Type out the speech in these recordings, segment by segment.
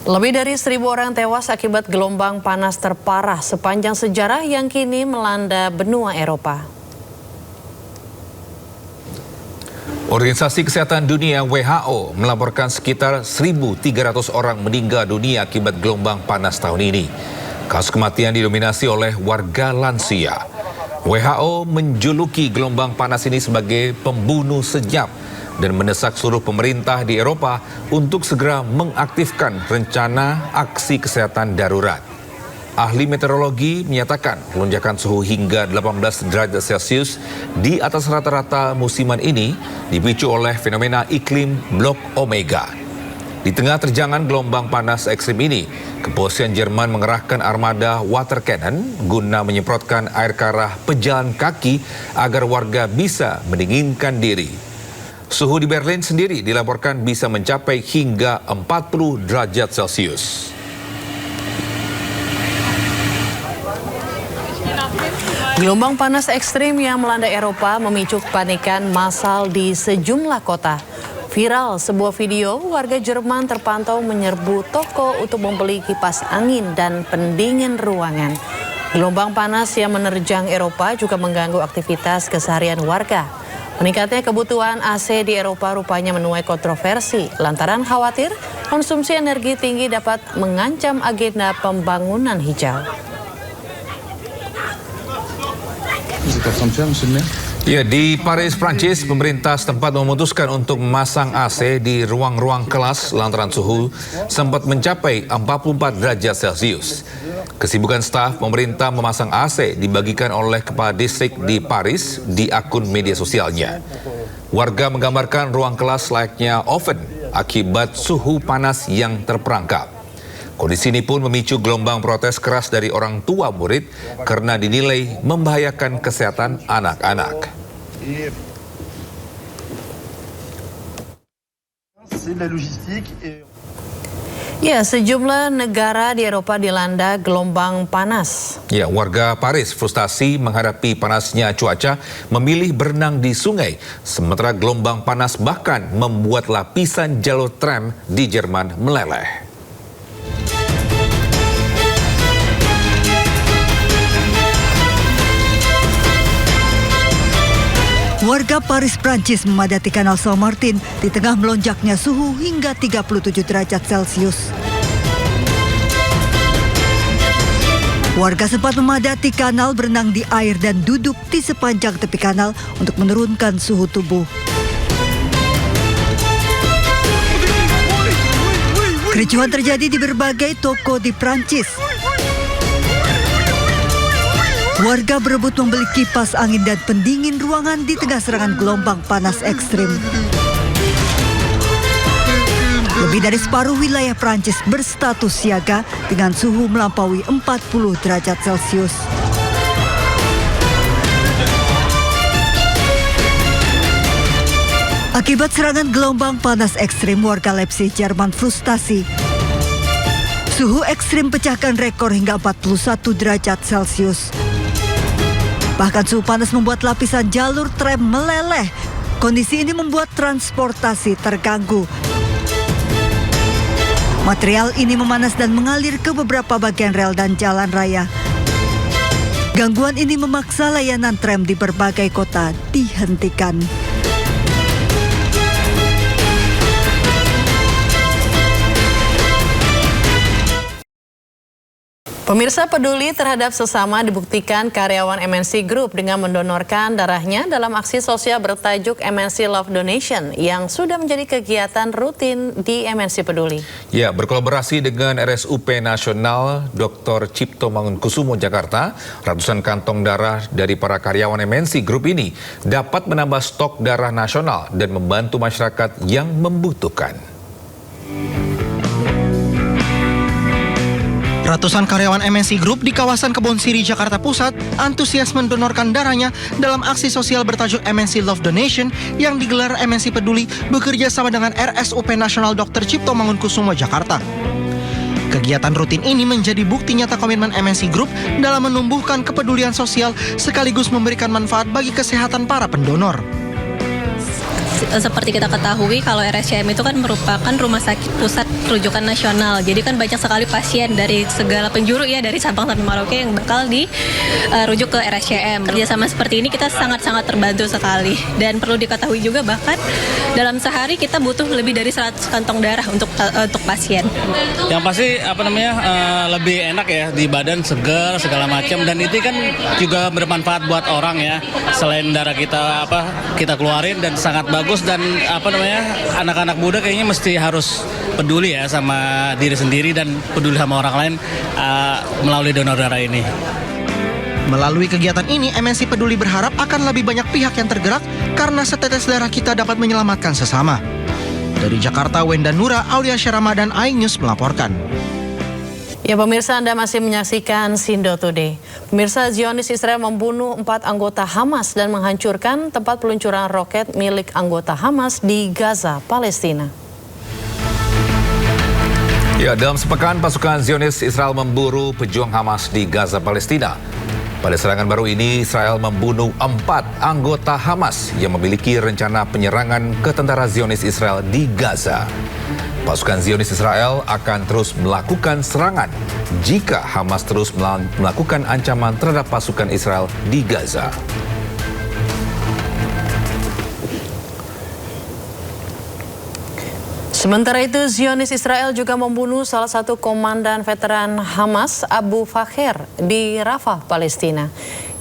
Lebih dari 1.000 orang tewas akibat gelombang panas terparah sepanjang sejarah yang kini melanda benua Eropa. Organisasi Kesehatan Dunia WHO melaporkan sekitar 1.300 orang meninggal dunia akibat gelombang panas tahun ini. Kasus kematian didominasi oleh warga lansia. WHO menjuluki gelombang panas ini sebagai pembunuh senyap dan mendesak seluruh pemerintah di Eropa untuk segera mengaktifkan rencana aksi kesehatan darurat. Ahli meteorologi menyatakan lonjakan suhu hingga 18 derajat Celcius di atas rata-rata musiman ini dipicu oleh fenomena iklim blok Omega. Di tengah terjangan gelombang panas ekstrim ini, kepolisian Jerman mengerahkan armada water cannon guna menyemprotkan air ke arah pejalan kaki agar warga bisa mendinginkan diri. Suhu di Berlin sendiri dilaporkan bisa mencapai hingga 40 derajat Celcius. Gelombang panas ekstrim yang melanda Eropa memicu kepanikan massal di sejumlah kota. Viral sebuah video warga Jerman terpantau menyerbu toko untuk membeli kipas angin dan pendingin ruangan. Gelombang panas yang menerjang Eropa juga mengganggu aktivitas keseharian warga. Meningkatnya kebutuhan AC di Eropa rupanya menuai kontroversi lantaran khawatir konsumsi energi tinggi dapat mengancam agenda pembangunan hijau. Ya, di Paris, Prancis, pemerintah setempat memutuskan untuk memasang AC di ruang-ruang kelas lantaran suhu sempat mencapai 44 derajat Celcius. Kesibukan staf pemerintah memasang AC dibagikan oleh kepala distrik di Paris di akun media sosialnya. Warga menggambarkan ruang kelas layaknya oven akibat suhu panas yang terperangkap. Kondisi ini pun memicu gelombang protes keras dari orang tua murid karena dinilai membahayakan kesehatan anak-anak. Ya, sejumlah negara di Eropa dilanda gelombang panas. Ya, warga Paris frustasi menghadapi panasnya cuaca, memilih berenang di sungai, sementara gelombang panas bahkan membuat lapisan jalur tram di Jerman meleleh. Warga Paris, Prancis memadati Kanal Saint-Martin di tengah melonjaknya suhu hingga 37 derajat Celcius. Warga sempat memadati kanal, berenang di air dan duduk di sepanjang tepi kanal untuk menurunkan suhu tubuh. Kericuhan terjadi di berbagai toko di Prancis. Warga berebut membeli kipas angin dan pendingin ruangan di tengah serangan gelombang panas ekstrim. Lebih dari separuh wilayah Prancis berstatus siaga dengan suhu melampaui 40 derajat Celcius. Akibat serangan gelombang panas ekstrim, warga Leipzig, Jerman frustasi. Suhu ekstrim pecahkan rekor hingga 41 derajat Celcius. Bahkan suhu panas membuat lapisan jalur tram meleleh. Kondisi ini membuat transportasi terganggu. Material ini memanas dan mengalir ke beberapa bagian rel dan jalan raya. Gangguan ini memaksa layanan tram di berbagai kota dihentikan. Pemirsa, peduli terhadap sesama dibuktikan karyawan MNC Group dengan mendonorkan darahnya dalam aksi sosial bertajuk MNC Love Donation yang sudah menjadi kegiatan rutin di MNC Peduli. Ya, berkolaborasi dengan RSUP Nasional Dr. Cipto Mangunkusumo Jakarta, ratusan kantong darah dari para karyawan MNC Group ini dapat menambah stok darah nasional dan membantu masyarakat yang membutuhkan. Ratusan karyawan MNC Group di kawasan Kebon Siri, Jakarta Pusat antusias mendonorkan darahnya dalam aksi sosial bertajuk MNC Love Donation yang digelar MNC Peduli bekerja sama dengan RSUP Nasional Dr. Cipto Mangunkusumo Jakarta. Kegiatan rutin ini menjadi bukti nyata komitmen MNC Group dalam menumbuhkan kepedulian sosial sekaligus memberikan manfaat bagi kesehatan para pendonor. Seperti kita ketahui kalau RSCM itu kan merupakan rumah sakit pusat rujukan nasional. Jadi kan banyak sekali pasien dari segala penjuru ya, dari Sabang sampai Merauke yang bakal dirujuk ke RSCM. Kerjasama seperti ini kita sangat-sangat terbantu sekali. Dan perlu diketahui juga bahkan dalam sehari kita butuh lebih dari 100 kantong darah untuk pasien. Yang pasti lebih enak ya, di badan segar segala macam, dan itu kan juga bermanfaat buat orang ya. Selain darah kita keluarin, dan sangat bagus, dan anak-anak muda kayaknya mesti harus peduli ya sama diri sendiri dan peduli sama orang lain melalui donor darah ini. Melalui kegiatan ini, MNC Peduli berharap akan lebih banyak pihak yang tergerak karena setetes darah kita dapat menyelamatkan sesama. Dari Jakarta, Wenda Nura, Auliasya Ramadan, iNews melaporkan. Ya pemirsa, Anda masih menyaksikan Sindo Today. Pemirsa, Zionis Israel membunuh 4 anggota Hamas dan menghancurkan tempat peluncuran roket milik anggota Hamas di Gaza, Palestina. Ya, dalam sepekan pasukan Zionis Israel memburu pejuang Hamas di Gaza, Palestina. Pada serangan baru ini, Israel membunuh 4 anggota Hamas yang memiliki rencana penyerangan ke tentara Zionis Israel di Gaza. Pasukan Zionis Israel akan terus melakukan serangan jika Hamas terus melakukan ancaman terhadap pasukan Israel di Gaza. Sementara itu, Zionis Israel juga membunuh salah satu komandan veteran Hamas, Abu Fakir, di Rafah, Palestina.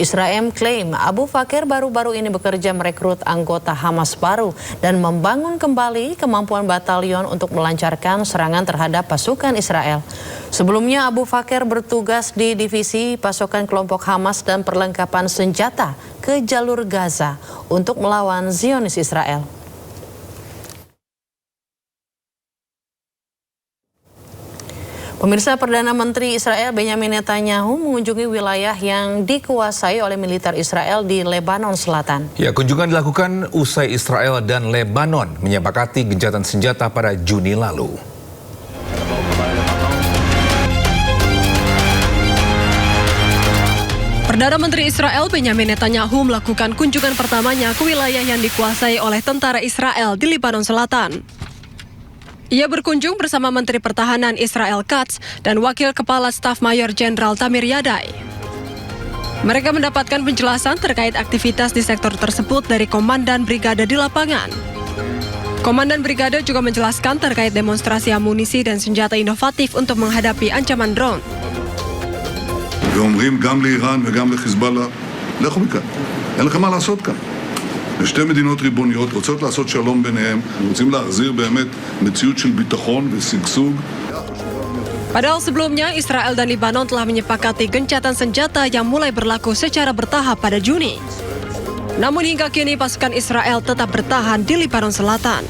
Israel klaim Abu Fakir baru-baru ini bekerja merekrut anggota Hamas baru dan membangun kembali kemampuan batalion untuk melancarkan serangan terhadap pasukan Israel. Sebelumnya, Abu Fakir bertugas di divisi pasukan kelompok Hamas dan perlengkapan senjata ke jalur Gaza untuk melawan Zionis Israel. Pemirsa, Perdana Menteri Israel Benjamin Netanyahu mengunjungi wilayah yang dikuasai oleh militer Israel di Lebanon Selatan. Ya, kunjungan dilakukan usai Israel dan Lebanon menyepakati gencatan senjata pada Juni lalu. Perdana Menteri Israel Benjamin Netanyahu melakukan kunjungan pertamanya ke wilayah yang dikuasai oleh tentara Israel di Lebanon Selatan. Ia berkunjung bersama Menteri Pertahanan Israel Katz dan Wakil Kepala Staf Mayor Jenderal Tamir Yadai. Mereka mendapatkan penjelasan terkait aktivitas di sektor tersebut dari Komandan Brigade di lapangan. Komandan Brigade juga menjelaskan terkait demonstrasi amunisi dan senjata inovatif untuk menghadapi ancaman drone. ואומרים גם לאיראן וגם לחיזבאללה, לכו מכאן, אין לכם מה לעשות כאן. שתי מדינות ריבוניות רוצות לעשות שלום ביניהם, רוצים להחזיר באמת מציאות של ביטחון ושגשוג. Padahal sebelumnya Israel dan Lebanon telah menyepakati gencatan senjata yang mulai berlaku secara bertahap pada Juni. Namun hingga kini pasukan Israel tetap bertahan di Lebanon Selatan.